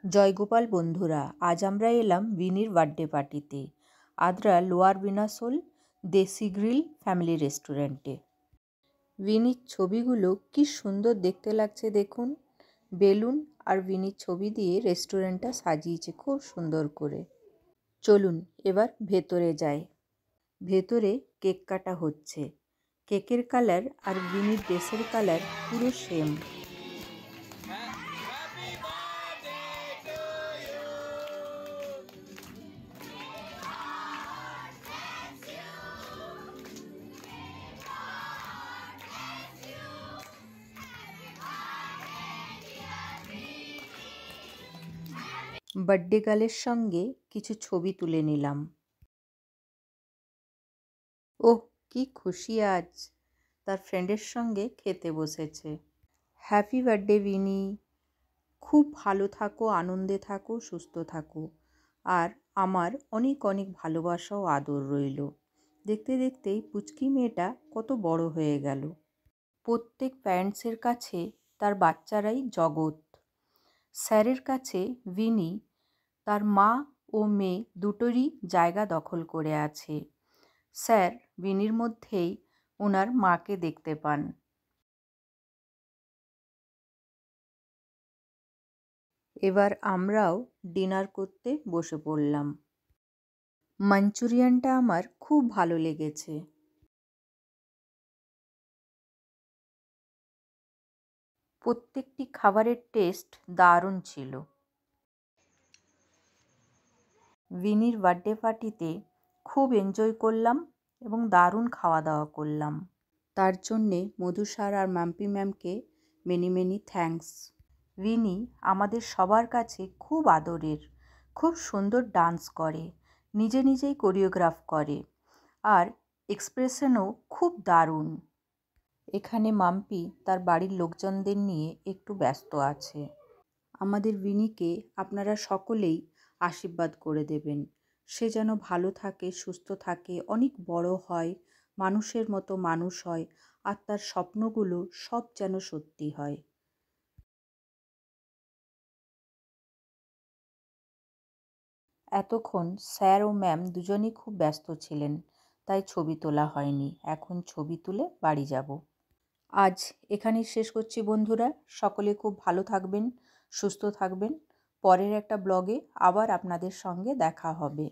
জয়গোপাল বন্ধুরা, আজ আমরা এলাম বিনির বার্থডে পার্টিতে আদ্রা লোয়ার বিনাসোল দেশি গ্রিল ফ্যামিলি রেস্টুরেন্টে। বিনির ছবিগুলো কি সুন্দর দেখতে লাগছে দেখুন। বেলুন আর বিনির ছবি দিয়ে রেস্টুরেন্টটা সাজিয়েছে খুব সুন্দর করে। চলুন এবার ভেতরে যাই। ভেতরে কেক কাটা হচ্ছে। কেকের কালার আর বিনির ড্রেসের কালার পুরো সেম। বার্থডে গার্লের সঙ্গে কিছু ছবি তুলে নিলাম। ওহ, কি খুশি আজ! তার ফ্রেন্ডের সঙ্গে খেতে বসেছে। হ্যাপি বার্থডে বিনি, খুব ভালো থাকো, আনন্দে থাকো, সুস্থ থাকো। আর আমার অনেক অনেক ভালোবাসা ও আদর রইল। দেখতে দেখতেই পুচকি মেয়েটা কত বড় হয়ে গেল। প্রত্যেক প্যারেন্টসের কাছে তার বাচ্চারাই জগৎ। স্যারের কাছে বিনি তার মা ও মেয়ে দুটোরই জায়গা দখল করে আছে। স্যার বিনির মধ্যেই ওনার মাকে দেখতে পান। এবার আমরাও ডিনার করতে বসে পড়লাম। মাঞ্চুরিয়ানটা আমার খুব ভালো লেগেছে। প্রত্যেকটি খাবারের টেস্ট দারুণ ছিল। বিনির বার্থডে পার্টিতে খুব এনজয় করলাম এবং দারুণ খাওয়া দাওয়া করলাম। তার জন্যে মধু স্যার আর মাম্পি ম্যামকে মেনি মেনি থ্যাঙ্কস। বিনি আমাদের সবার কাছে খুব আদরের, খুব সুন্দর ডান্স করে, নিজে নিজেই কোরিওগ্রাফ করে, আর এক্সপ্রেশনও খুব দারুণ। এখানে মাম্পি তার বাড়ির লোকজনদের নিয়ে একটু ব্যস্ত আছে। আমাদের বিনিকে আপনারা সকলেই আশীর্বাদ করে দেবেন। সে যেন ভালো থাকে, সুস্থ থাকে, অনেক বড় হয়, মানুষের মতো মানুষ হয়, আর তার স্বপ্নগুলো সব যেন সত্যি হয়। এতক্ষণ স্যার ও ম্যাম দুজনেই খুব ব্যস্ত ছিলেন, তাই ছবি তোলা হয়নি। এখন ছবি তুলে বাড়ি যাব। আজ এখানেই শেষ করছি বন্ধুরা। সকলে খুব ভালো থাকবেন, সুস্থ থাকবেন। পরের একটা ব্লগে আবার আপনাদের সঙ্গে দেখা হবে।